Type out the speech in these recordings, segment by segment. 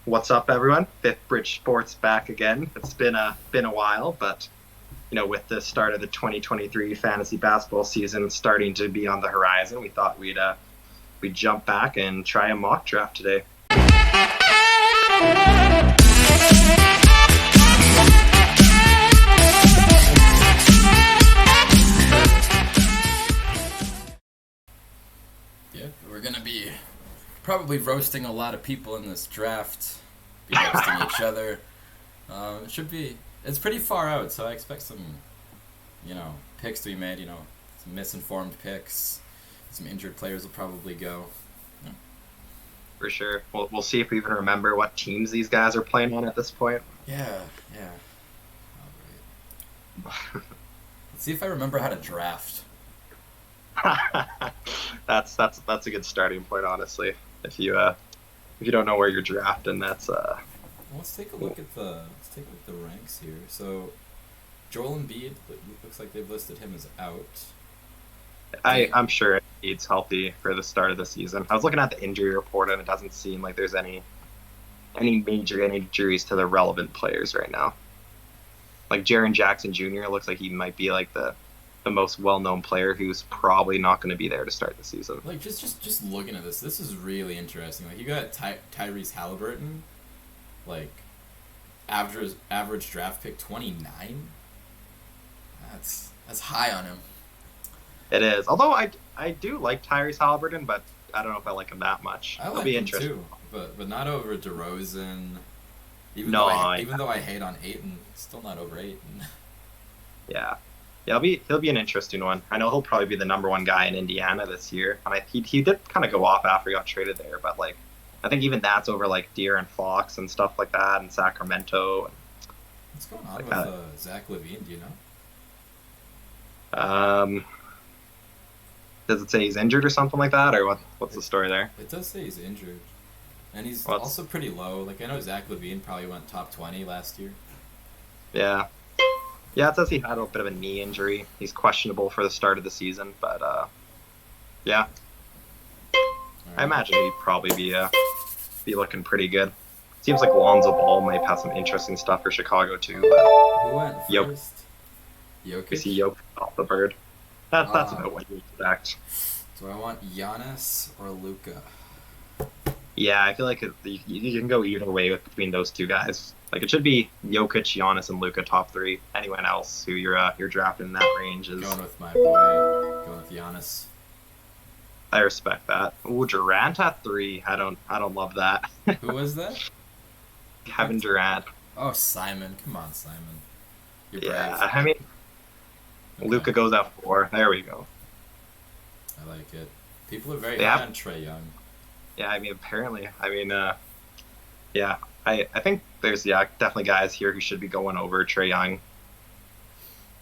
What's up, everyone? Fifth Bridge Sports back again. It's been a while, but with the start of the 2023 fantasy basketball season starting to be on the horizon, we thought we'd jump back and try a mock draft today. Yeah, we're gonna be probably roasting a lot of people in this draft, be roasting each other. It's pretty far out, so I expect some, picks to be made, some misinformed picks. Some injured players will probably go. For sure. We'll see if we even remember what teams these guys are playing on at this point. Yeah. All right. Let's see if I remember how to draft. That's a good starting point, honestly. If you don't know where you're drafting, that's Let's take a look at the ranks here. So, Joel Embiid, looks like they've listed him as out. I'm sure he's healthy for the start of the season. I was looking at the injury report, and it doesn't seem like there's any major injuries to the relevant players right now. Like Jaren Jackson Jr. looks like he might be like the most well-known player who's probably not going to be there to start the season. Like just looking at this is really interesting. Like you got Tyrese Halliburton, like average draft pick 29. That's high on him. It is. Although I do like Tyrese Halliburton, but I don't know if I like him that much. I like him too, but not over DeRozan. Even though I hate on Ayton, still not over Ayton. Yeah, he'll be an interesting one. I know he'll probably be the number one guy in Indiana this year, and he did kind of go off after he got traded there, but like I think even that's over like De'Aaron Fox and stuff like that in Sacramento. What's going on with Zach LaVine? Do you know? Does it say he's injured or something like that, or what's the story there? It does say he's injured, and he's also pretty low. Like I know Zach LaVine probably went top 20 last year. Yeah, it says he had a bit of a knee injury. He's questionable for the start of the season, but yeah. Right. I imagine he'd probably be looking pretty good. Seems like Lonzo Ball might have some interesting stuff for Chicago too. But who went first? Jokic. We see Jokic off the bird. That's about what you expect. Do I want Giannis or Luka? Yeah, I feel like you can go either way between those two guys. Like it should be Jokic, Giannis, and Luka top three. Anyone else who you're drafting in that range is going with my boy. Going with Giannis. I respect that. Ooh, Durant at 3. I don't love that. Who was that? Kevin Durant. Oh, Simon. Come on, Simon. You're brave. Yeah, I mean, okay. Luka goes at 4. There we go. I like it. People are very high on Trae Young. Yeah, I mean, apparently. I mean, yeah. I think there's definitely guys here who should be going over Trae Young.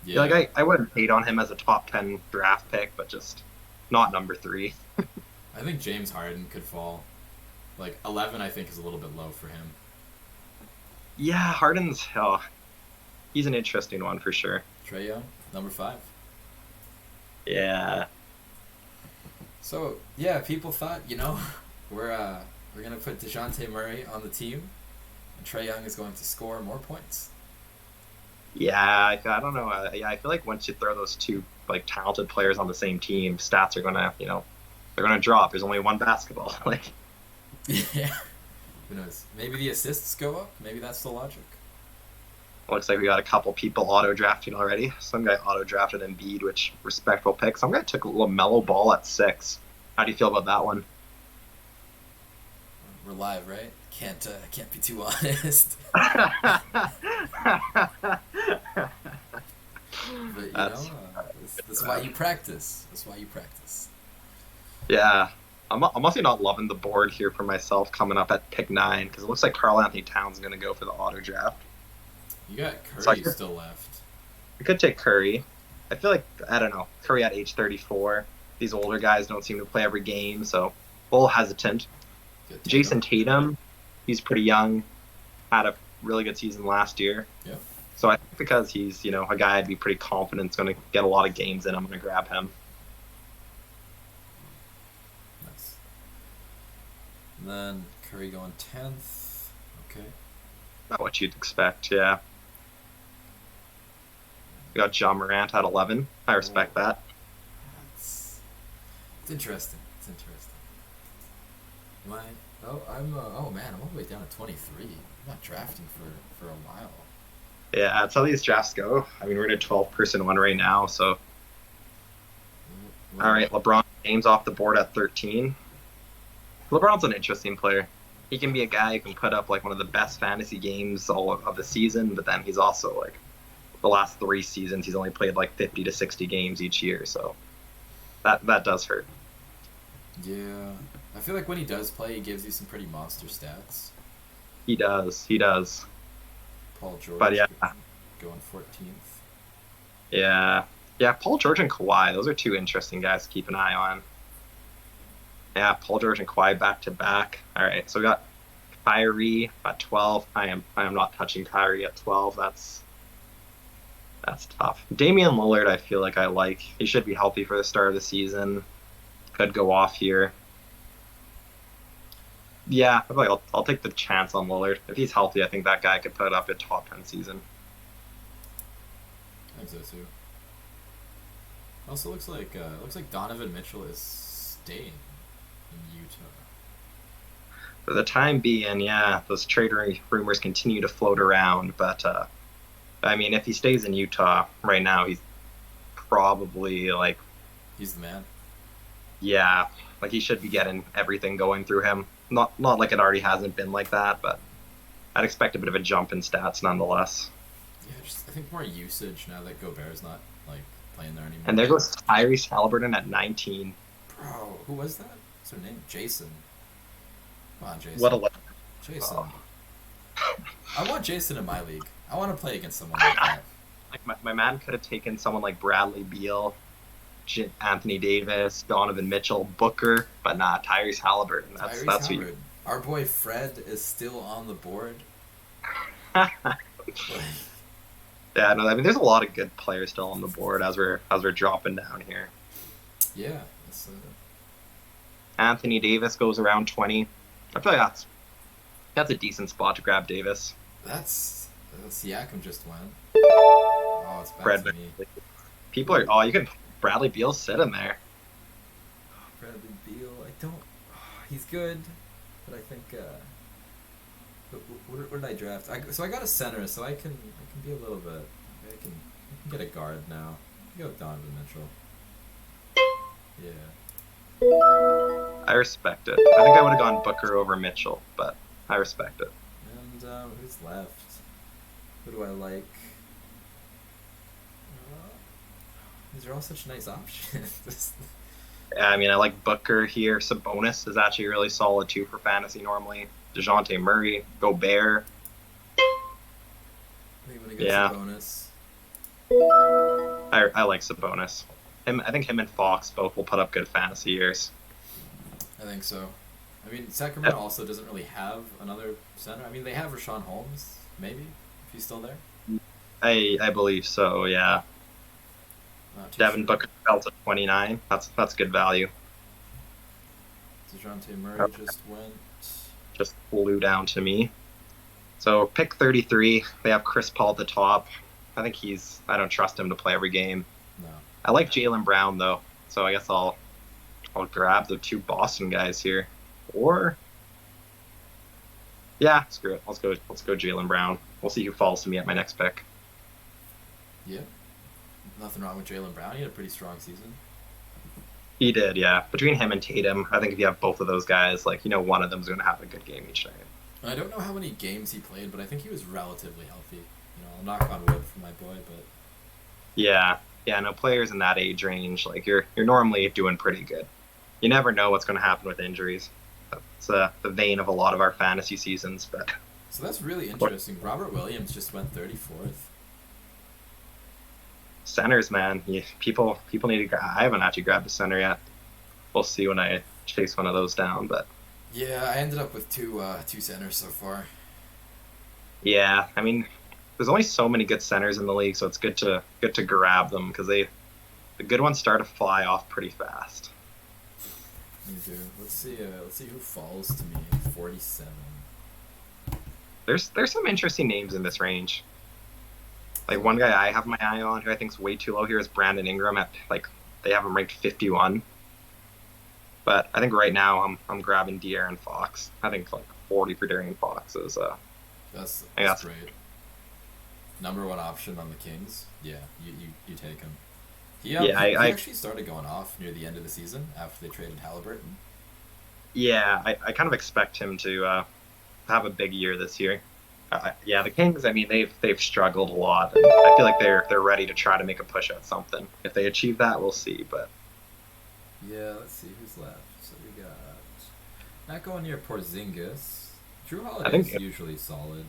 Yeah. Like I wouldn't hate on him as a top 10 draft pick, but just not number 3. I think James Harden could fall. Like 11, I think is a little bit low for him. Yeah, Harden's he's an interesting one for sure. Trae Young, number 5. Yeah. So yeah, people thought we're gonna put DeJounte Murray on the team, and Trae Young is going to score more points. Yeah, I don't know. I feel like once you throw those two like talented players on the same team, stats are gonna they're gonna drop. There's only one basketball. Like, yeah. Who knows? Maybe the assists go up. Maybe that's the logic. Looks like we got a couple people auto drafting already. Some guy auto drafted Embiid, which respectful pick. Some guy took LaMelo Ball at 6. How do you feel about that one? We're live, right? Can't be too honest. But that's why you practice. That's why you practice. Yeah. I'm also not loving the board here for myself coming up at pick 9 because it looks like Karl Anthony Towns is going to go for the auto draft. You got Curry still left. We could take Curry. I feel like, I don't know, Curry at age 34. These older guys don't seem to play every game, so a little hesitant. Jason Tatum, he's pretty young, had a really good season last year. Yeah. So I think because he's, a guy I'd be pretty confident is going to get a lot of games in, I'm going to grab him. Nice. And then Curry going 10th. Okay. Not what you'd expect, yeah. We got John Morant at 11. I respect Oh, that. it's interesting. It's interesting. Am I? Oh, oh man, I'm all the way down to 23. I'm not drafting for a while. Yeah, that's how these drafts go. I mean, we're in a 12-person one right now, so. All Well, right, LeBron James off the board at 13. LeBron's an interesting player. He can be a guy who can put up like one of the best fantasy games all of the season, but then he's also like the last 3 seasons he's only played like 50 to 60 games each year, so that does hurt. yeah. I feel like when he does play, he gives you some pretty monster stats. He does. Paul But George yeah, going 14th. yeah, Paul George and Kawhi, those are two interesting guys to keep an eye on. Yeah, Paul George and Kawhi back to back. All right, so we got Kyrie at 12. I am not touching Kyrie at 12. That's tough. Damian Lillard, I feel like I like. He should be healthy for the start of the season. Could go off here. Yeah, I feel like I'll take the chance on Lillard. If he's healthy, I think that guy could put up a top 10 season. I think so too. Also looks like Donovan Mitchell is staying in Utah. For the time being, yeah, those trade rumors continue to float around. But I mean, if he stays in Utah right now, he's probably like, He's the man. yeah, like he should be getting everything going through him. Not like it already hasn't been like that, but I'd expect a bit of a jump in stats nonetheless. Yeah, just I think more usage now that Gobert's not like playing there And anymore. there goes Tyrese Halliburton at 19. Bro, who was that? What's her name? Jason. Come on, What Jason. a le- Jason. oh. I want Jason in my league. I want to play against someone like that. Like my man could have taken someone like Bradley Beal, Anthony Davis, Donovan Mitchell, Booker, but not Tyrese Halliburton. Tyrese That's who Howard. Our boy Fred is still on the board. you. Like, Yeah, no, I mean there's a lot of good players still on the board as we're dropping down here. yeah, it's, Anthony Davis goes around 20. I feel like that's a decent spot to grab Davis. that's Siakam just went. Oh, it's back Fred, to me. people are you can Bradley Beal sit in there. Bradley Beal. I don't. He's good, but I think. What did I draft? So I got a center, so I can be a little bit. I can get a guard now. I can go with Donovan Mitchell. Yeah. I respect it. I think I would have gone Booker over Mitchell, but I respect it. And who's left? Who do I like? These are all such nice options. Yeah, I mean, I like Booker here. Sabonis is actually really solid too for fantasy normally. DeJounte Murray, Gobert. I think I'm gonna go Yeah. Sabonis. I like Sabonis. I think him and Fox both will put up good fantasy years. I think so. I mean, Sacramento also doesn't really have another center. I mean, they have Rashawn Holmes, maybe, if he's still there. I believe so. Yeah. Not too Devin sure. Booker fell to 29. That's good value. DeJounte Murray just went. Just flew down to me. So pick 33. They have Chris Paul at the top. I think I don't trust him to play every game. No. I like Jaylen Brown though, so I guess I'll grab the two Boston guys here. Or yeah, screw it. Let's go Jaylen Brown. We'll see who falls to me at my next pick. Yeah. Nothing wrong with Jaylen Brown. He had a pretty strong season. He did, yeah. Between him and Tatum, I think if you have both of those guys, like one of them's going to have a good game each night. I don't know how many games he played, but I think he was relatively healthy. I'll knock on wood for my boy, but Yeah, no players in that age range, like you're normally doing pretty good. You never know what's going to happen with injuries. It's the vein of a lot of our fantasy seasons, but so that's really interesting. Robert Williams just went 34th. centers, man, people need to. I haven't actually grabbed a center yet. We'll see when I chase one of those down, but Yeah, I ended up with two centers so far. yeah, I mean, there's only so many good centers in the league, so it's good to grab them because the good ones start to fly off pretty fast. Me too. Let's see who falls to me at 47. there's some interesting names in this range. Like So one guy I have my eye on who I think's way too low here is Brandon Ingram at like they have him ranked 51. But I think right now I'm grabbing De'Aaron Fox. I think like 40 for De'Aaron Fox is I think that's that's great. Number one option on the Kings. Yeah, you take him. He I actually started going off near the end of the season after they traded Halliburton. yeah I kind of expect him to have a big year this year. Yeah, the Kings. I mean, they've struggled a lot, and I feel like they're ready to try to make a push at something. If they achieve that, we'll see. But Yeah, let's see who's left. So we got not going near Porzingis. Drew I Holiday's think usually solid.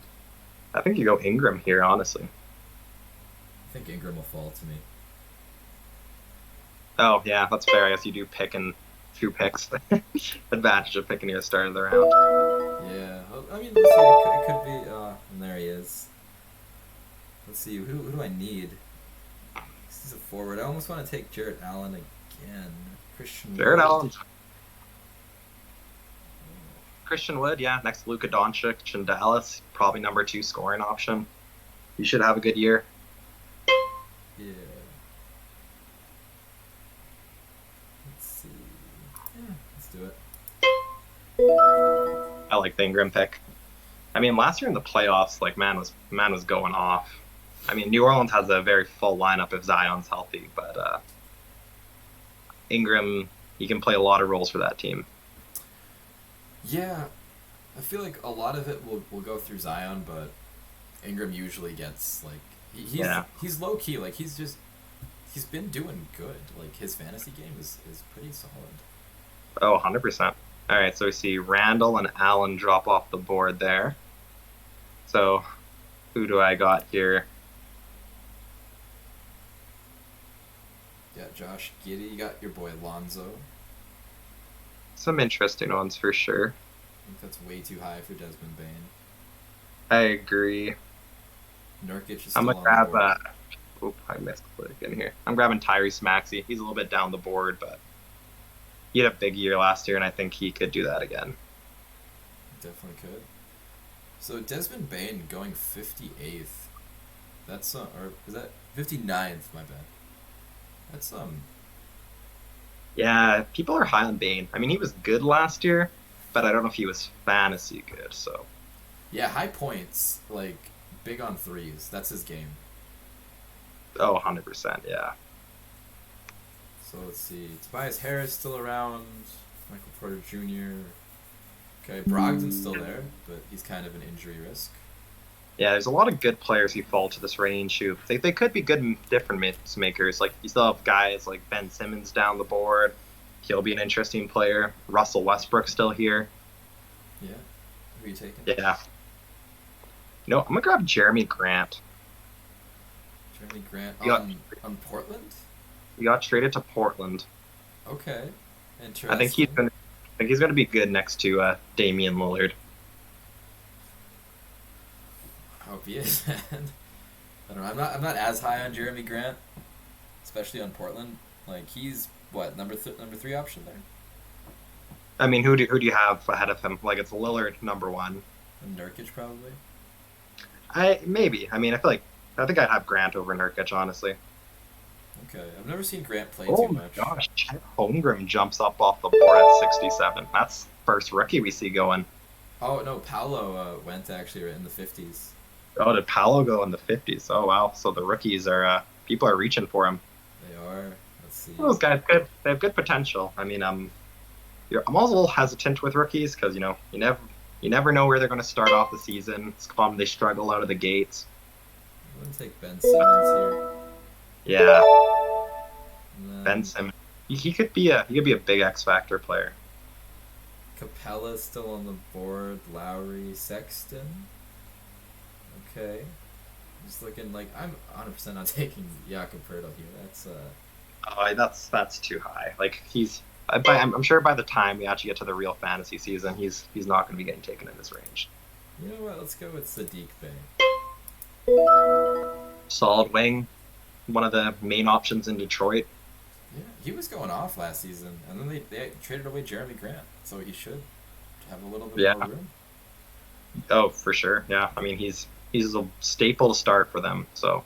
I think you go Ingram here, honestly. I think Ingram will fall to me. Oh yeah, that's fair. I guess you do pick in two picks. Advantage of picking your start of the round. Yeah, well, I mean, let's see. It could be. And there he is. Let's see. Who do I need? This is a forward. I almost want to take Jarrett Allen again. Christian Jared Wood. Allen, Christian Wood, yeah, next to Luka Doncic in Dallas, probably number two scoring option. He should have a good year. Yeah. Let's see. Yeah, let's do it. I like the Ingram pick. I mean, last year in the playoffs, like man was going off. I mean, New Orleans has a very full lineup if Zion's healthy, but Ingram, he can play a lot of roles for that team. Yeah, I feel like a lot of it will go through Zion, but Ingram usually gets like he's low key. Like he's been doing good. Like his fantasy game is pretty solid. Oh, 100%. All right, so we see Randall and Allen drop off the board there. So who do I got here? Yeah, Josh Giddey. You got your boy Lonzo. Some interesting ones for sure. I think that's way too high for Desmond Bain. I agree. Nurkic is I'm still gonna on grab. the board. I missed a click in here. I'm grabbing Tyrese Maxey. He's a little bit down the board, but he had a big year last year, and I think he could do that again. Definitely could. So Desmond Bain going 58th. That's or is that 59th? My bad. That's Yeah, people are high on Bane. I mean, he was good last year, but I don't know if he was fantasy good. So Yeah, high points, like big on threes. That's his game. oh, 100%. Yeah. So let's see. Tobias Harris still around. Michael Porter Jr. Okay, Brogdon's still there, but he's kind of an injury risk. Yeah, there's a lot of good players who fall to this range who they could be good different mix makers. Like you still have guys like Ben Simmons down the board. He'll be an interesting player. Russell Westbrook still here. Yeah. Who are you taking? Yeah. You know, I'm gonna grab Jeremy Grant. Jeremy Grant You got- on Portland? He got traded to Portland. Okay. Interesting. I think he's gonna be good next to Damian Lillard. Hope he is. I don't know. I'm not as high on Jeremy Grant, especially on Portland. Like he's what number three option there. I mean, who do you have ahead of him? Like it's Lillard number one. And Nurkic probably. Maybe. I mean, I think I'd have Grant over Nurkic, honestly. Okay, I've never seen Grant play Oh too my much. gosh, Chet Holmgren jumps up off the board at 67. That's first rookie we see going. Oh no, Paolo went actually in the 50s. Oh, did Paolo go in the 50s? Oh wow, so the rookies are people are reaching for him. They are. Let's see. Those guys good. They have good potential. I mean, I'm always a little hesitant with rookies because you never know where they're going to start off the season. It's fun they struggle out of the gates. I'm gonna take Ben Simmons here. Yeah, And then Ben Simmons. He could be a big X Factor player. Capella's still on the board. Lowry, Sexton. Okay. Just looking like I'm 100% not taking Jakob Poeltl here. That's too high. Like I'm sure by the time we actually get to the real fantasy season, he's not going to be getting taken in this range. You know what? Let's go with Sadiq Bey. Solid wing, one of the main options in Detroit. Yeah, he was going off last season, and then they traded away Jeremy Grant, so he should have a little bit more room. Oh, for sure. Yeah. I mean, he's a staple to start for them. So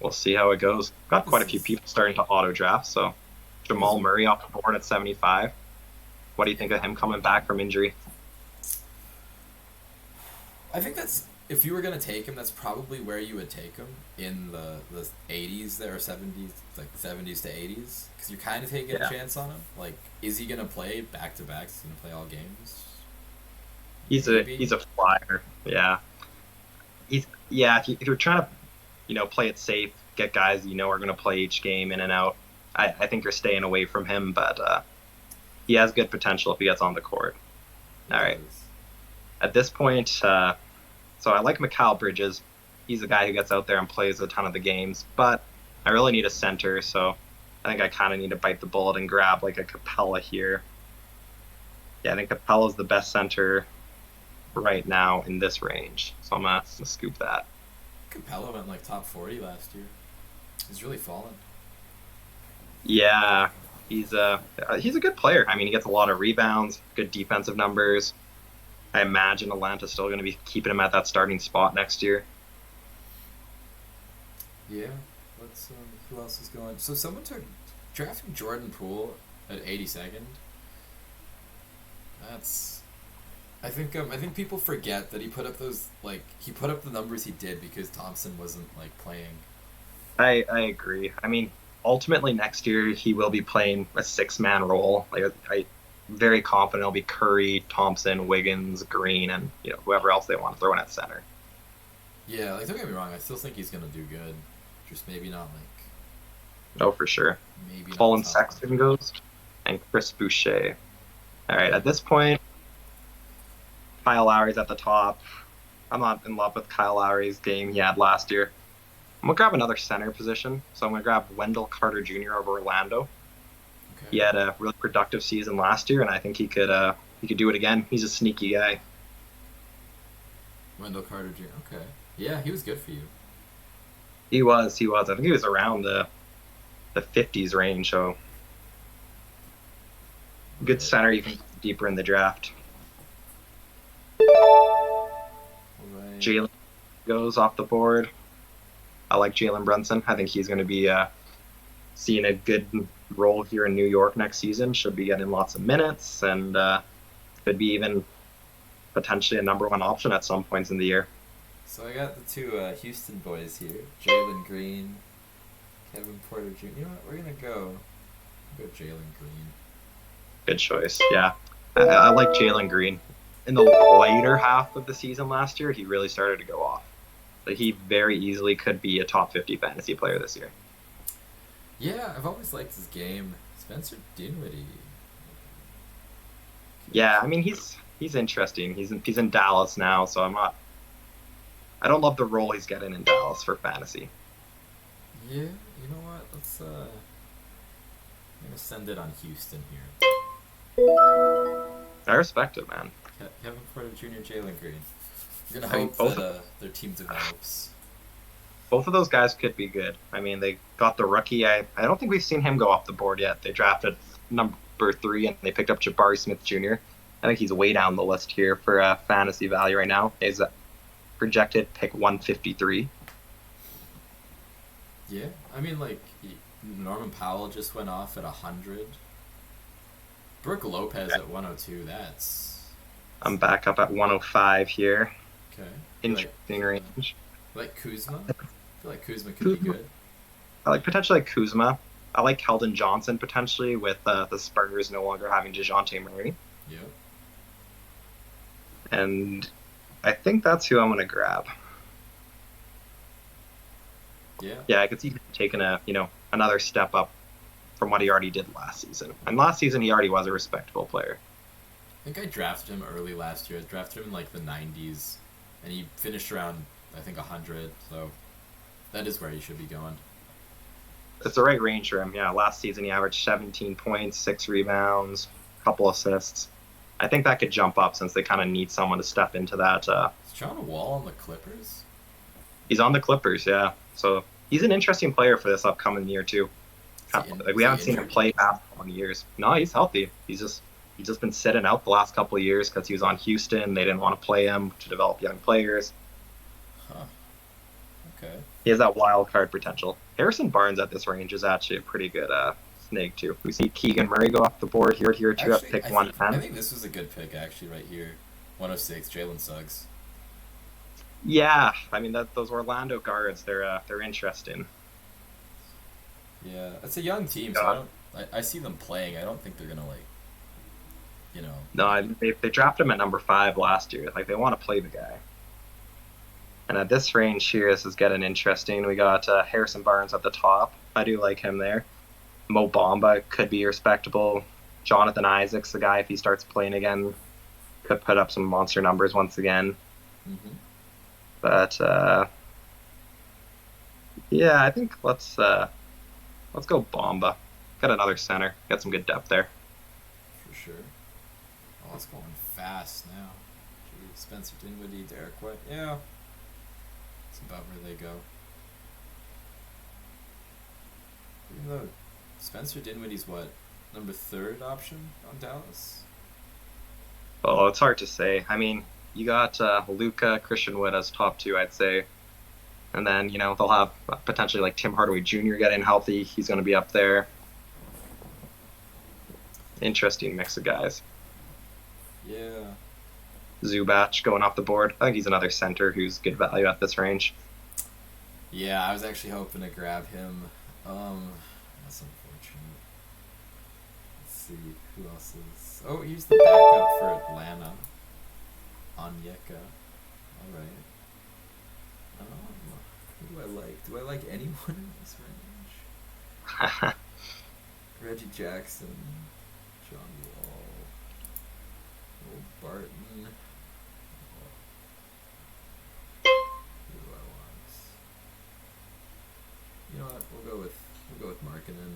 we'll see how it goes. Got quite This a few is people starting to auto draft. So this is Jamal Murray off the board at 75. What do you yeah. think of him coming back from injury? I think that's if you were gonna take him, that's probably where you would take him in the 80s there or 70s, like 70s to 80s, because you're kind of taking a Yeah. chance on him. Like, is he gonna play back to backs? Is he gonna play all games? He's Maybe. a flyer. Yeah. Yeah, if you're trying to, play it safe, get guys are going to play each game in and out. I think you're staying away from him, but he has good potential if he gets on the court. He All right. does. At this point, so I like Mikal Bridges. He's a guy who gets out there and plays a ton of the games, but I really need a center, so I think I kind of need to bite the bullet and grab like a Capella here. Yeah, I think Capella's the best center right now in this range, so I'm gonna scoop that. Capella went like top 40 last year. He's really fallen. Yeah, he's a good player. I mean, he gets a lot of rebounds, good defensive numbers. I imagine Atlanta's still going to be keeping him at that starting spot next year. Yeah. Let's. Who else is going? So someone took drafting Jordan Poole at 82nd. That's. I think people forget that he put up those he put up the numbers he did because Thompson wasn't like playing. I agree. I mean, ultimately next year he will be playing a six-man role. Like I very confident it'll be Curry, Thompson, Wiggins, Green, and whoever else they want to throw in at center. Yeah, like don't get me wrong, I still think he's gonna do good. Just maybe not Oh, for sure. maybe not Colin top. Sexton goes, and Chris Boucher. All right, Yeah. at this point, Kyle Lowry's at the top. I'm not in love with Kyle Lowry's game he had last year. I'm gonna grab another center position, so I'm gonna grab Wendell Carter Jr. of Orlando. He Okay. had a really productive season last year, and I think he could do it again. He's a sneaky guy. Wendell Carter Jr. Okay. Yeah, he was good for you. He was. I think he was around the 50s range. So good Alright. center. You can get deeper in the draft. Alright. Jalen goes off the board. I like Jalen Brunson. I think he's going to be seeing a good role here in New York next season. Should be getting lots of minutes and could be even potentially a number one option at some points in the year. So I got the two Houston boys here, Jalen Green, Kevin Porter Jr. You know what? We're gonna go Jalen Green. Good choice. Yeah, I like Jalen Green. In the later half of the season last year, he really started to go off. Like he very easily could be a top 50 fantasy player this year. Yeah, I've always liked his game. Spencer Dinwiddie. Yeah, I mean he's interesting. He's in Dallas now, so I don't love the role he's getting in Dallas for fantasy. Yeah, you know what? I'm gonna send it on Houston here. I respect it, man. Kevin Porter Jr., Jalen Green. I'm gonna I mean hope both that their team develops. both of those guys could be good. I mean they got the rookie. I don't think we've seen him go off the board yet. They drafted number 3 and they picked up Jabari Smith Jr. I think he's way down the list here for fantasy value right now. He's projected pick 153. Yeah, I mean Norman Powell just went off at 100. Brooke Lopez at 102. That's I'm back up at 105 here. okay. Interesting range. Like Kuzma. I feel like Kuzma could be good. I like potentially Kuzma. I like Keldon Johnson potentially with the Spurs no longer having DeJounte Murray. Yep. And I think that's who I'm going to grab. Yeah. Yeah, I could see him taking another step up from what he already did last season. And last season he already was a respectable player. I think I drafted him early last year. I drafted him in like the 90s, and he finished around I think 100. So that is where he should be going. It's the right range for him. Yeah, last season he averaged 17 points, 6 rebounds, a couple assists. I think that could jump up since they kind of need someone to step into that. Is John Wall on the Clippers? He's on the Clippers, yeah. So he's an interesting player for this upcoming year too. Is he Like we haven't seen him injured? play basketball in years. No, he's healthy. He's just He's just been sitting out the last couple of years because he was on Houston. They didn't want to play him to develop young players. Huh. Okay. He has that wild card potential. Harrison Barnes at this range is actually a pretty good snake too. We see Keegan Murray go off the board here too at pick 110. I think this was a good pick actually right here. 106, Jalen Suggs. Yeah, I mean those Orlando guards, they're interesting. Yeah, it's a young team, so I see them playing. I don't think they're gonna No, they drafted him at number 5 last year. Like they want to play the guy. And at this range here, this is getting interesting. We got Harrison Barnes at the top. I do like him there. Mo Bamba could be respectable. Jonathan Isaac's the guy if he starts playing again. Could put up some monster numbers once again. Mm-hmm. But yeah, I think let's go Bamba. Got another center. Got some good depth there. For sure. Oh, it's going fast now. Gee, Spencer Dinwiddie, Derek White. Yeah. It's about where they go. Even though Spencer Dinwiddie's number 3rd option on Dallas? Oh, it's hard to say. I mean, you got Luka, Christian Wood as top 2, I'd say. And then, they'll have potentially like Tim Hardaway Jr. getting healthy. He's going to be up there. Interesting mix of guys. Yeah. Zubac going off the board. I think he's another center who's good value at this range. Yeah, I was actually hoping to grab him. That's unfortunate. Let's see who else is. Oh, he's the backup for Atlanta. Onyeka. All right. Who do I like? Do I like anyone in this range? Reggie Jackson, John Wall, Will Barton. Who do I want? You know what? We'll go with Markkanen.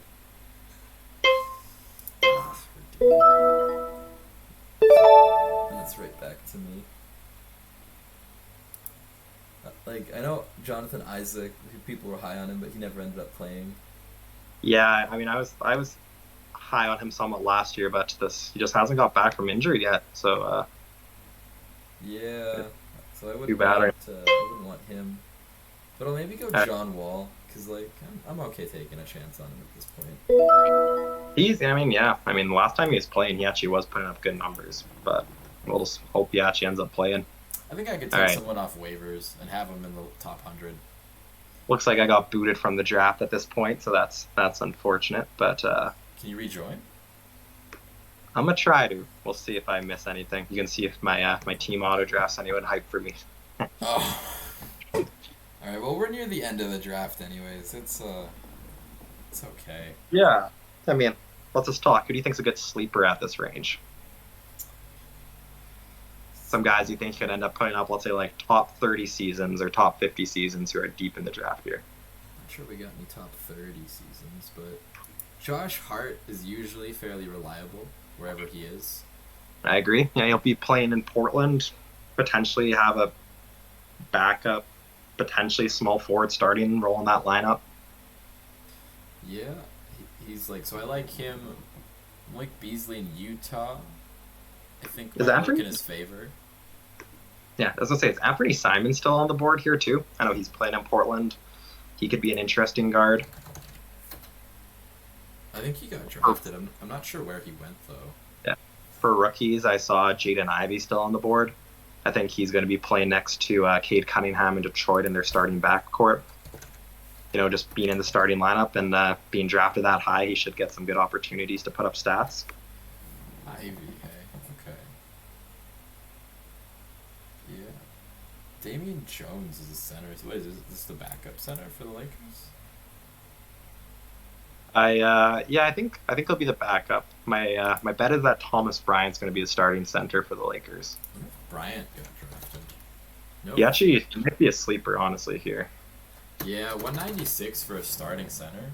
And it's right back to me. I know Jonathan Isaac. People were high on him, but he never ended up playing. Yeah, I mean, I was high on him somewhat last year, but he just hasn't got back from injury yet. So yeah, so I wouldn't want him, but I'll maybe go John Wall because I'm okay taking a chance on him at this point. I mean, the last time he was playing, he actually was putting up good numbers, but we'll just hope he actually ends up playing. I think I could take someone off waivers and have him in the top 100. Looks like I got booted from the draft at this point, so that's unfortunate. But can you rejoin? I'm gonna try to. We'll see if I miss anything. You can see if my team auto drafts anyone hype for me. Oh. All right. Well, we're near the end of the draft, anyways. It's okay. Yeah. I mean, let's just talk. Who do you think's a good sleeper at this range? Some guys you think could end up putting up, let's say, like top 30 seasons or top 50 seasons who are deep in the draft here. Not sure we got any top 30 seasons, but Josh Hart is usually fairly reliable wherever he is. I agree. Yeah, he'll be playing in Portland, potentially have a backup, potentially small forward starting role in that lineup. Yeah, he's so I like him. Mike Beasley in Utah. I think might work in his favor. Yeah, as I say, is Anthony Simon still on the board here too? I know he's playing in Portland. He could be an interesting guard. I think he got drafted. I'm not sure where he went though. Yeah, for rookies, I saw Jaden Ivey still on the board. I think he's going to be playing next to Cade Cunningham in Detroit in their starting backcourt. Just being in the starting lineup and being drafted that high, he should get some good opportunities to put up stats. Ivy. Damian Jones is a center. What is this the backup center for the Lakers? I think he'll be the backup. My bet is that Thomas Bryant's going to be the starting center for the Lakers. Bryant got drafted. Nope. He might be a sleeper, honestly, here. Yeah, 196 for a starting center.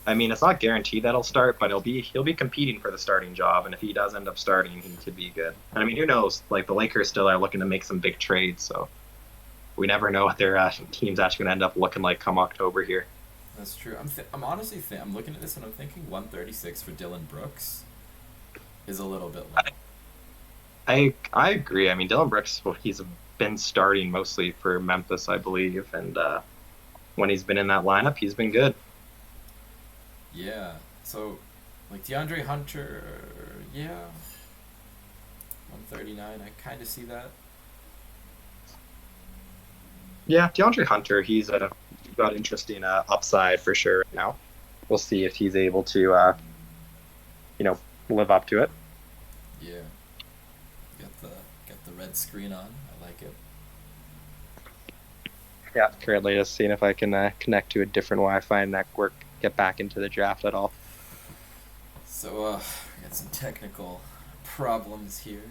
I mean, it's not guaranteed that he'll start, but he'll be competing for the starting job, and if he does end up starting, he could be good. And I mean, who knows? The Lakers still are looking to make some big trades, so we never know what their team's actually going to end up looking like come October here. That's true. I'm honestly I'm looking at this and I'm thinking 136 for Dylan Brooks. is a little bit low. I agree. I mean, Dylan Brooks, well, he's been starting mostly for Memphis, I believe, and when he's been in that lineup, he's been good. Yeah. So, like DeAndre Hunter, yeah, 139. I kind of see that. Yeah, DeAndre Hunter, he's got interesting upside for sure right now. We'll see if he's able to, you know, live up to it. Yeah. Get the red screen on. I like it. Yeah, currently just seeing if I can connect to a different Wi-Fi network, get back into the draft at all. So, we got some technical problems here.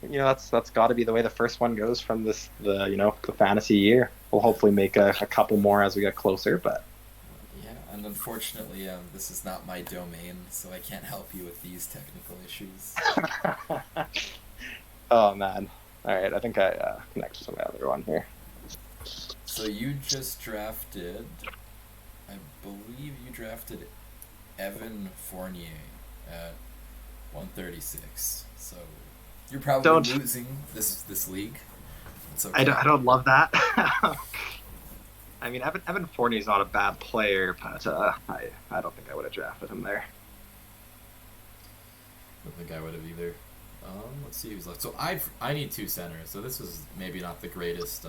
That's got to be the way the first one goes from the fantasy year. We'll hopefully make a couple more as we get closer, but yeah, and unfortunately, this is not my domain, so I can't help you with these technical issues. Oh man! All right, I think I connected to my other one here. So you just drafted, I believe you drafted Evan Fournier at 136. So you're probably losing this league. It's okay. I don't love that. I mean, Evan Fournier's not a bad player, but I don't think I would have drafted him there. I don't think I would have either. Let's see who's left. So I need two centers. So this was maybe not the greatest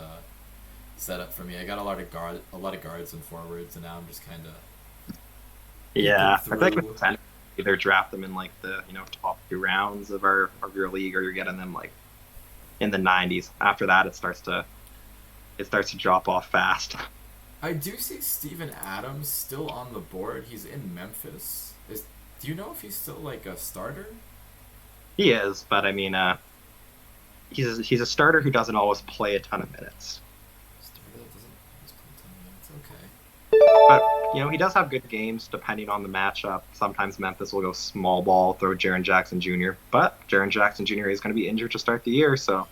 setup for me. I got a lot of guards and forwards, and now I'm just kind of I think with center, either draft them in like the top 2 rounds of your league, or you're getting them like in the 90s. After that, it starts to drop off fast. I do see Steven Adams still on the board. He's in Memphis. Do you know if he's still like a starter? He is, but I mean, he's a starter who doesn't always play a ton of minutes. Starter that doesn't always play a ton of minutes. Okay. But he does have good games depending on the matchup. Sometimes Memphis will go small ball, throw Jaren Jackson Jr., but Jaren Jackson Jr. is going to be injured to start the year, so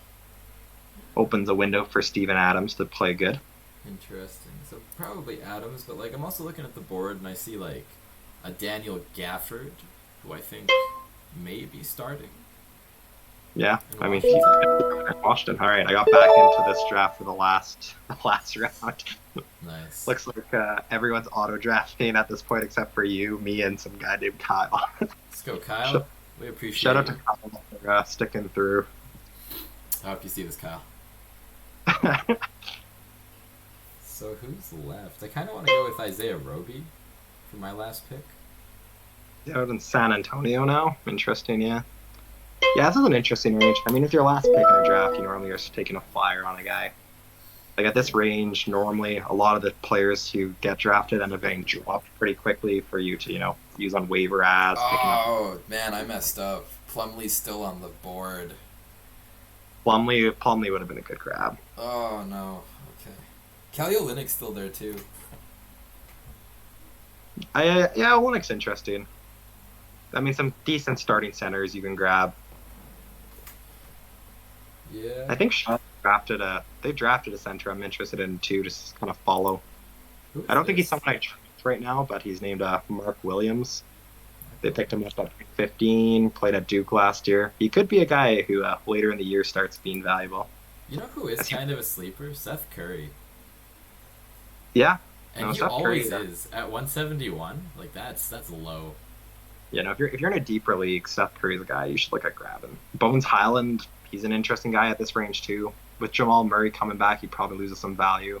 opens a window for Steven Adams to play good. Interesting. So probably Adams, but like I'm also looking at the board and I see like a Daniel Gafford, who I think may be starting. Yeah, I mean, he's in Washington. All right, I got back into this draft for the last round. Nice. Looks like everyone's auto drafting at this point except for you, me, and some guy named Kyle. Let's go, Kyle. We appreciate Shout out to Kyle for sticking through. I hope you see this, Kyle. So who's left? I kind of want to go with Isaiah Roby for my last pick. Yeah, out in San Antonio now. Interesting, yeah. Yeah, this is an interesting range. I mean, if your last pick in a draft, you normally are taking a flyer on a guy. Like at this range, normally a lot of the players who get drafted end up getting dropped pretty quickly for you to, use on waiver ads. Oh, man, I messed up. Plumlee's still on the board. Plumlee would have been a good grab. Oh, no. Okay. Kelly Olynyk's still there, too. Yeah, Olynyk's interesting. I mean, some decent starting centers you can grab. Yeah. I think Sean drafted a center I'm interested in too, just kind of follow. I don't think he's someone I trust right now, but he's named Mark Williams. They picked him up at 15, played at Duke last year. He could be a guy who later in the year starts being valuable. You know who is kind of a sleeper? Seth Curry. Yeah. And he always is. At 171, like that's low. If you're in a deeper league, Seth Curry's a guy you should look at grabbing. Bones Highland, he's an interesting guy at this range too. With Jamal Murray coming back, he probably loses some value.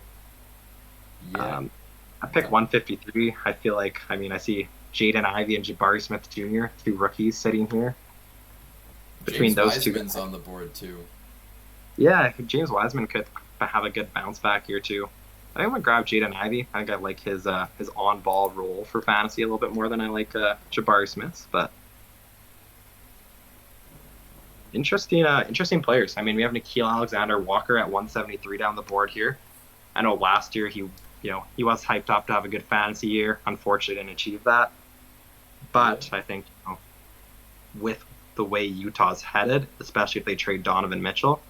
Yeah. I picked 153. I feel like, I see Jaden Ivey and Jabari Smith Jr., 2 rookies sitting here. Between James those Wiseman's two, on the board too. Yeah, James Wiseman could have a good bounce back here too. I think I'm gonna grab Jaden Ivey. I think I like his on-ball role for fantasy a little bit more than I like Jabari Smith's, but interesting players. I mean, we have Nickeil Alexander-Walker at 173 down the board here. I know last year he was hyped up to have a good fantasy year. Unfortunately, didn't achieve that. But I think with the way Utah's headed, especially if they trade Donovan Mitchell,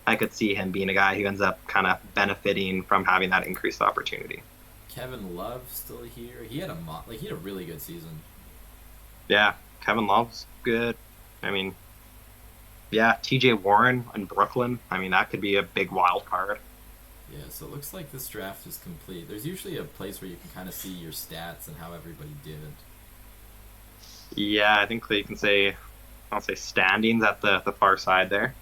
I could see him being a guy who ends up kind of benefiting from having that increased opportunity. Kevin Love still here. He had a really good season. Yeah, Kevin Love's good. I mean, yeah, TJ Warren in Brooklyn. I mean, that could be a big wild card. Yeah, so it looks like this draft is complete. There's usually a place where you can kind of see your stats and how everybody did. Yeah, I think you can say, I'll say standings at the far side there.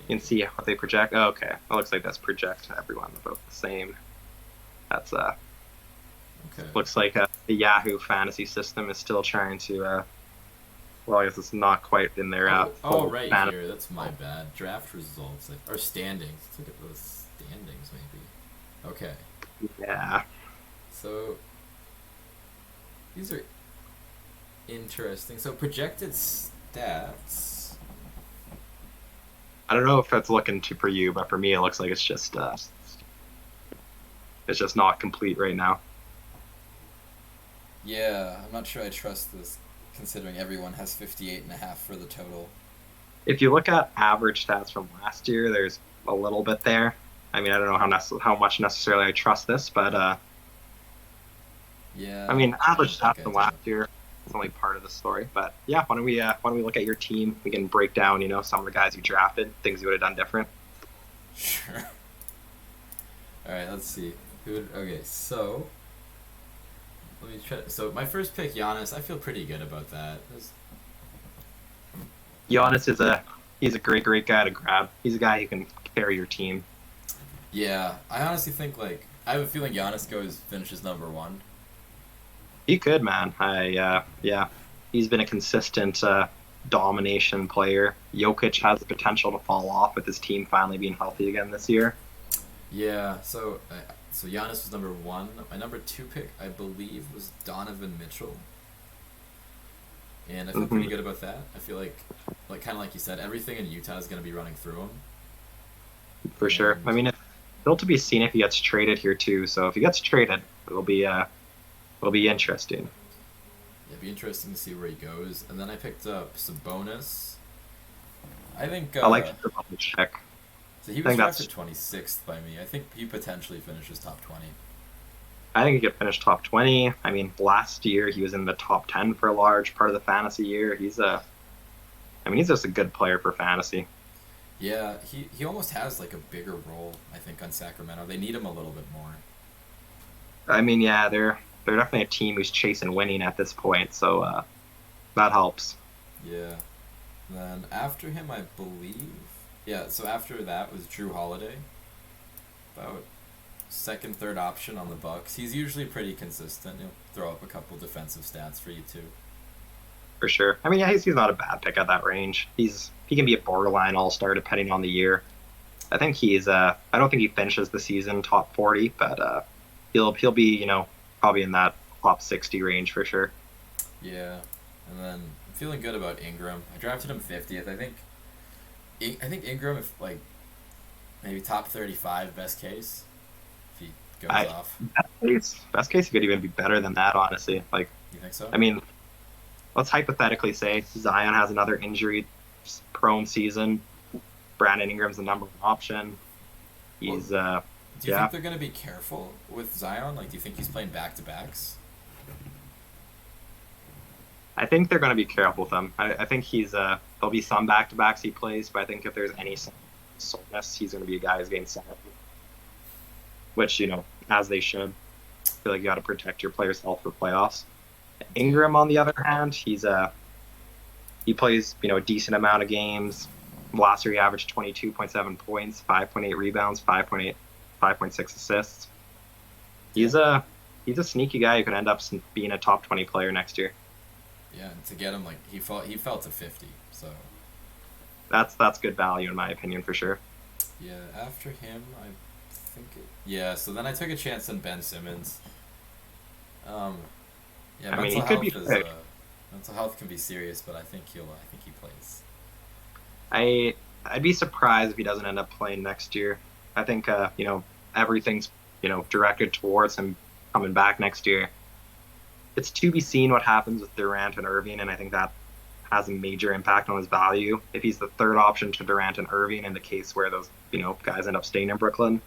You can Standing. see what they project. Oh, okay, it looks like that's project everyone about the same. That's Okay. looks like the Yahoo fantasy system is still trying to. Well, I guess it's not quite in their Oh, full right fantasy. here. That's my bad. Draft results, or standings. Let's look at those standings, maybe. Okay. Yeah, So these are interesting. So projected stats. I don't know if that's looking to for you, but for me, it looks like it's just not complete right now. Yeah, I'm not sure I trust this, considering everyone has 58.5 for the total. If you look at average stats from last year, there's a little bit there. I mean, I don't know how much necessarily I trust this, but I Yeah, mean, I'll average look stats from into last it. year is only part of the story. But yeah, why don't we look at your team? We can break down, some of the guys you drafted, things you would have done different. Sure. All right, let's see. Okay, so let me try. So my first pick, Giannis. I feel pretty good about that. Giannis he's a great guy to grab. He's a guy who can carry your team. Yeah, I honestly think I have a feeling Giannis finishes number one. He could, man. Yeah, he's been a consistent domination player. Jokic has the potential to fall off with his team finally being healthy again this year. Yeah, so Giannis was number one. My number two pick, I believe, was Donovan Mitchell, and I feel pretty Hmm. good about that. I feel like kind of like you said, everything in Utah is going to be running through him, For sure. I and mean, it's still to be seen if he gets traded here too. So if he gets traded, it'll be interesting. it'd be interesting to see where he goes. And then I picked up Sabonis. I think I like the check. so. He I was think drafted that's 26th by me. I think he potentially finishes top 20. I think he could finish top 20. I mean, last year he was in the top 10 for a large part of the fantasy year. He's just a good player for fantasy. Yeah, he almost has like a bigger role. I think on Sacramento, they need him a little bit more. I mean, yeah, they're definitely a team who's chasing winning at this point, so that helps. Yeah. Then after him, I believe. Yeah. So after that was Drew Holiday. About second, third option on the Bucks. He's usually pretty consistent. He'll throw up a couple defensive stats for you too. For sure. I mean, yeah, he's not a bad pick at that range. He can be a borderline all-star depending on the year. I don't think he finishes the season top 40, but he'll be, probably in that top 60 range for sure. Yeah. And then I'm feeling good about Ingram. I drafted him 50th. I think Ingram, if maybe top 35 best case, if he goes I off. best case he could even be better than that, honestly. Like, You think so? I mean, let's hypothetically say Zion has another injury prone season. Brandon Ingram's the number one option. Well, He's do you yeah. think they're going to be careful with Zion? Do you think he's playing back to backs? I think they're going to be careful with him. I think there'll be some back to backs he plays, but I think if there's any soreness, he's going to be a guy who's getting set, which as they should. I feel like you got to protect your players' health for playoffs. Yeah. Ingram, on the other hand, he plays a decent amount of games. Last year he averaged 22.7 points, 5.8 rebounds, 5.6 assists. Yeah. He's a sneaky guy who could end up being a top 20 player next year. Yeah, and to get him he fell to 50. So That's good value in my opinion for sure. yeah, after him, I think yeah. So then I took a chance on Ben Simmons. Um, yeah, I mean, he could be quick. mental health can be serious, but I think he plays. I I'd be surprised if he doesn't end up playing next year. I think everything's directed towards him coming back next year. It's to be seen what happens with Durant and Irving, and I think that has a major impact on his value. If he's the third option to Durant and Irving in the case where those guys end up staying in Brooklyn,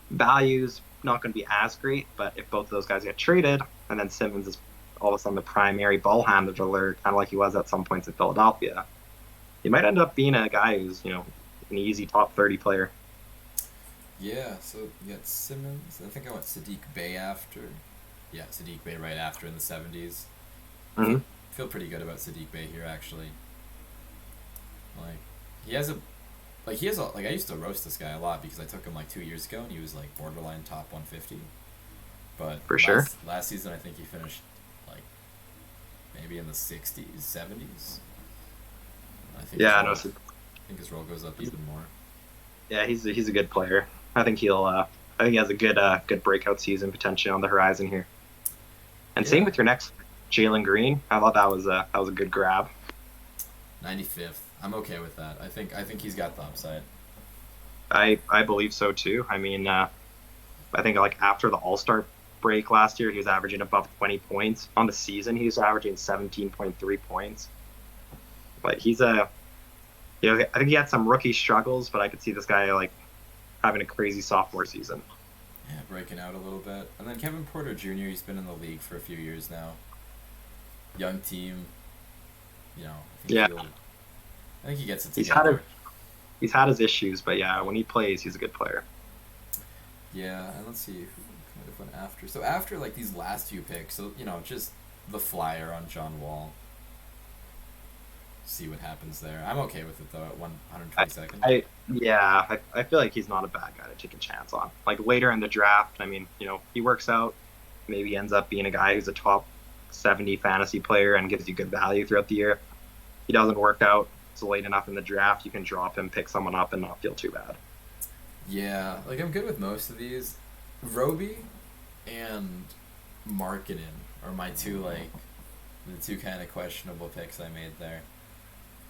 value's not going to be as great. But if both of those guys get traded, and then Simmons is all of a sudden the primary ball handler, kind of like he was at some points in Philadelphia, he might end up being a guy who's, an easy top 30 player. Yeah, so you got Simmons. I think I went Sadiq Bey after. Yeah, Sadiq Bey right after in the 70s. Hmm. Feel pretty good about Sadiq Bey here, actually. Like, he has a like I used to roast this guy a lot because I took him like 2 years ago and he was like borderline top 150. But For sure. last season I think he finished like maybe in the 60s, 70s. Yeah, I think his role goes up even more. yeah, he's a good player. I think he has a good breakout season potentially on the horizon here. And same Yeah, with your next Jalen Green. I thought that was a good grab. 95th. I'm okay with that. I think he's got the upside. I believe so too. I mean, I think like after the All-Star break last year, he was averaging above 20 points. On the season, he was averaging 17.3 points. Like I think he had some rookie struggles, but I could see this guy like having a crazy sophomore season. Yeah, breaking out a little bit. And then Kevin Porter Jr., he's been in the league for a few years now. Young team, Yeah, I think he gets it he's had together. he's had his issues, but yeah, when he plays, he's a good player. Yeah, and let's see who kind of went after. So after like these last few picks, so just the flyer on John Wall. See what happens there. I'm okay with it though at I, 122nd. I feel like he's not a bad guy to take a chance on. Like later in the draft, I mean, he works out, maybe ends up being a guy who's a top 70 fantasy player and gives you good value throughout the year. He doesn't work out, so late enough in the draft, you can drop him, pick someone up, and not feel too bad. Yeah, like I'm good with most of these. Roby and Markkinen are my the two kind of questionable picks I made there.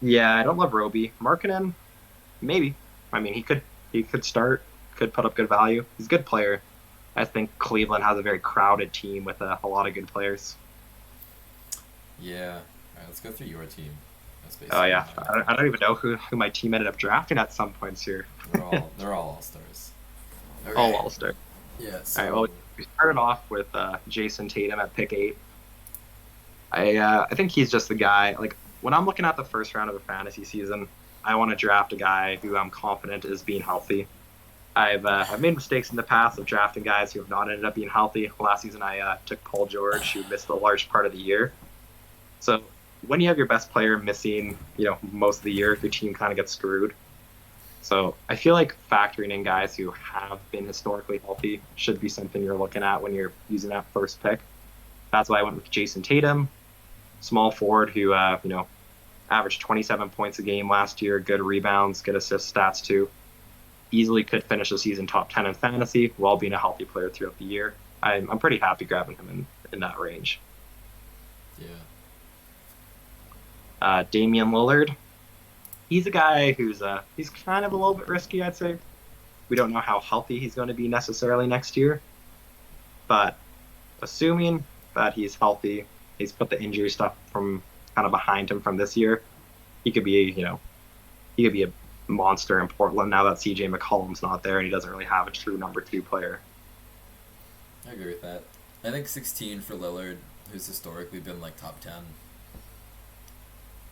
Yeah, I don't love Roby. Markkinen, maybe. I mean, he could start, could put up good value. He's a good player. I think Cleveland has a very crowded team with a lot of good players. Yeah. All right, let's go through your team. That's Oh basically yeah, mine. I don't even know who my team ended up drafting at some points here. They're all stars. All Okay. All Star. Yeah. All right, well, So we started off with Jason Tatum at pick 8. I think he's just the guy. Like when I'm looking at the first round of a fantasy season, I want to draft a guy who I'm confident is being healthy. I've made mistakes in the past of drafting guys who have not ended up being healthy. Last season, I took Paul George, who missed a large part of the year. So when you have your best player missing, most of the year, your team kind of gets screwed. So I feel like factoring in guys who have been historically healthy should be something you're looking at when you're using that first pick. That's why I went with Jason Tatum, small forward who averaged 27 points a game last year, good rebounds, good assist stats too. Easily could finish the season top 10 in fantasy while being a healthy player throughout the year. I'm pretty happy grabbing him in that range. yeah. Damian Lillard, he's a guy he's kind of a little bit risky, I'd say. We don't know how healthy he's going to be necessarily next year, but assuming that he's healthy, he's put the injury stuff from kind of behind him from this year. He could be, he could be a monster in Portland now that CJ McCollum's not there and he doesn't really have a true number 2 player. I agree with that. I think 16 for Lillard, who's historically been like top 10.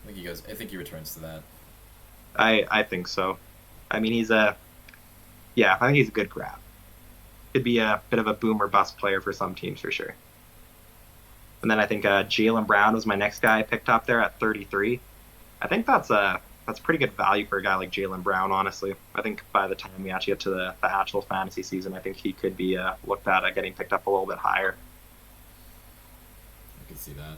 I think he returns to that. I think so. I mean, I think he's a good grab. Could be a bit of a boom or bust player for some teams for sure. And then I think Jaylen Brown was my next guy I picked up there at 33. I think that's pretty good value for a guy like Jaylen Brown, honestly. I think by the time we actually get to the actual fantasy season, I think he could be looked at getting picked up a little bit higher. I can see that.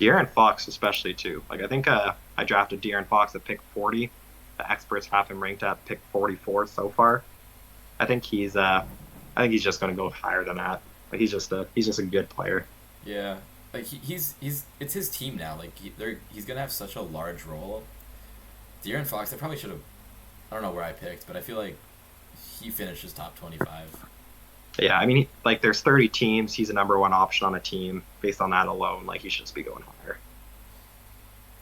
De'Aaron Fox especially too. Like I think I drafted De'Aaron Fox at pick 40. The experts have him ranked at pick 44 so far. I think he's just going to go higher than that. Like he's just a good player. Yeah, like he's it's his team now. Like he's gonna have such a large role. De'Aaron Fox, I probably should have. I don't know where I picked, but I feel like he finishes top 25. Yeah, I mean, like there's 30 teams. He's a number 1 option on a team. Based on that alone, like he should just be going higher.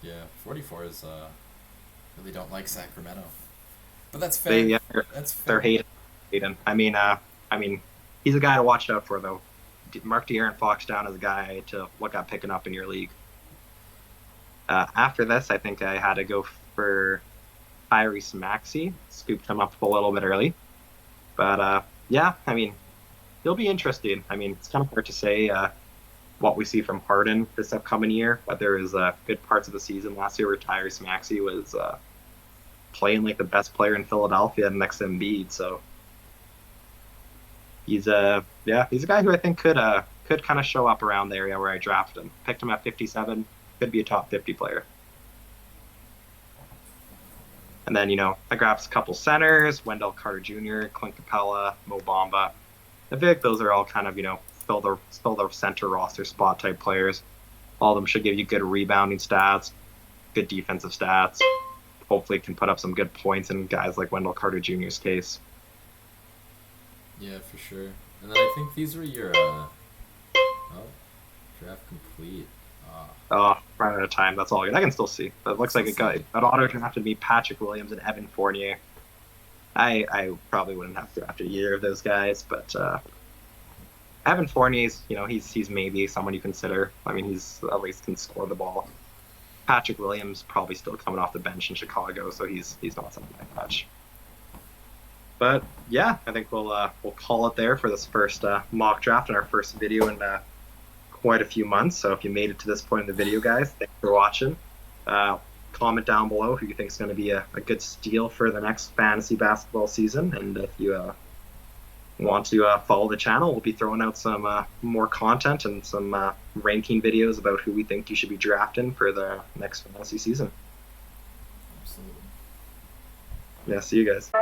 Yeah, 44 is really don't like Sacramento, but that's They fair. yeah, That's they're fair. hating. I mean, he's a guy to watch out for though. mark De'Aaron Fox down as a guy to look at picking up in your league. After this, I think I had to go for Tyrese Maxey. Scooped him up a little bit early. But yeah, I mean, he'll be interesting. I mean, it's kind of hard to say what we see from Harden this upcoming year, but there was good parts of the season last year where Tyrese Maxey was playing like the best player in Philadelphia next to Embiid. So he's a guy who I think could kind of show up around the area where I drafted him. Picked him at 57, could be a top 50 player. And then, I grabbed a couple centers, Wendell Carter Jr., Clint Capella, Mo Bamba. I feel like those are all kind of, fill their center roster spot type players. All of them should give you good rebounding stats, good defensive stats. Hopefully can put up some good points in guys like Wendell Carter Jr.'s case. Yeah, for sure. And then I think these were your draft complete. Oh, running out of time. That's all good. I can still see. That looks like it got an auto drafted me Patrick Williams and Evan Fournier. I probably wouldn't have drafted either of those guys, but Evan Fournier's, he's maybe someone you consider. I mean, he's at least can score the ball. Patrick Williams probably still coming off the bench in Chicago, so he's not something I touch. But yeah, I think we'll call it there for this first mock draft and our first video in quite a few months. So if you made it to this point in the video, guys, thanks for watching. Comment down below who you think is going to be a good steal for the next fantasy basketball season, and if you want to follow the channel, we'll be throwing out some more content and some ranking videos about who we think you should be drafting for the next fantasy season. Absolutely. Yeah, see you guys.